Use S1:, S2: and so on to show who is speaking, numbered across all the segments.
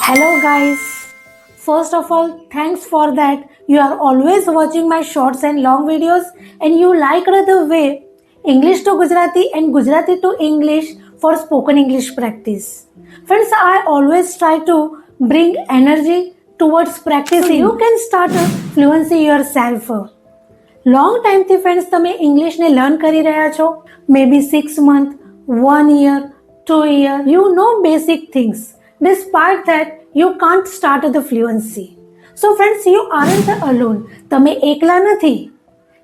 S1: Hello guys. First of all, thanks for that. You are always watching my shorts and long videos and you like the way English to Gujarati and Gujarati to English for spoken English practice. Friends, I always try to bring energy towards practicing. So you can start a fluency yourself. Long ટાઈમથી friends તમે ઇંગ્લિશને learn કરી રહ્યા છો, મે બી 6 months, 1 year, 2 year, you know basic things. Despite that, you can't start the fluency. So friends, you aren't alone. તમે એકલા નથી.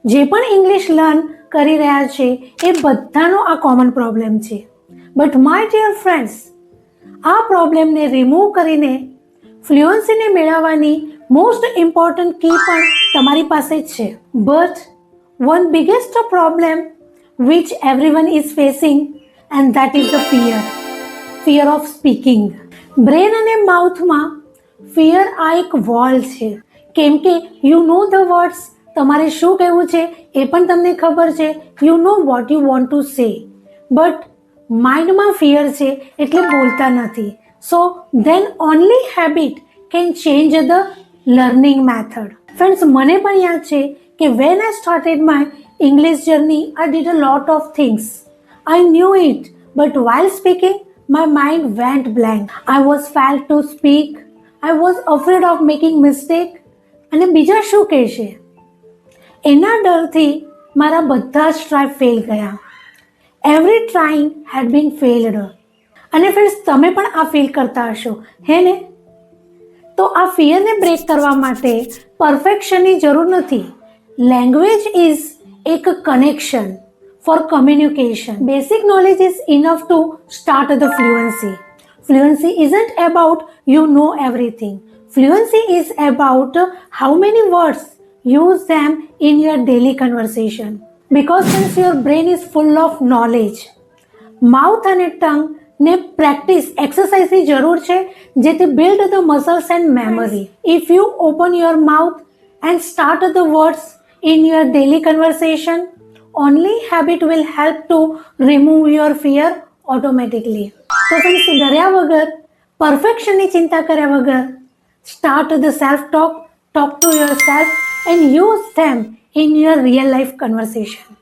S1: જે પણ ઇંગ્લિશ લર્ન કરી રહ્યા છે એ બધાનો આ કોમન પ્રોબ્લેમ છે. બટ માય ડિયર ફ્રેન્ડ્સ, આ પ્રોબ્લેમને રિમૂવ કરીને ફ્લુઅન્સીને મેળવવાની મોસ્ટ ઇમ્પોર્ટન્ટ કી પણ તમારી પાસે જ છે. But one biggest problem which everyone is facing and that is the fear of speaking. Brain અને માઉથમાં ફિયર આ એક વોલ છે, કેમ કે યુ નો ધ વર્ડ્સ, તમારે શું કહેવું છે એ પણ તમને ખબર છે, you know what you want to say, but માઇન્ડમાં ફિયર છે એટલે બોલતા નથી. So then only habit can change the learning method. Friends, મને પણ યાદ છે કે when I started my English journey I did a lot of things. I knew it, but while speaking my mind went blank. I was failed to speak, I was afraid of making mistake. અને બીજા શું કહેશે એના ડરથી મારા બધા જ try fail ગયા. Every trying હેડ બીન failed. અને ફ્રેન્ડ્સ, તમે પણ આ ફીલ કરતા હશો, હે ને? તો આ ફિયરને બ્રેક કરવા માટે પરફેક્શનની જરૂર નથી. લેંગ્વેજ ઇઝ એક connection for communication. Basic knowledge is enough to start the fluency. Fluency isn't about you know everything. Fluency is about how many words use them in your daily conversation. Because since your brain is full of knowledge, mouth અને tongue ને practice એક્સરસાઇઝની જરૂર છે, જેથી build the muscles and memory. If you open your mouth and start the words in your daily conversation, only habit will help to remove your fear automatically. તો friends, ડર્યા વગર, પરફેક્શનની ચિંતા કર્યા વગર start the self talk to your self and use them in your real life conversation.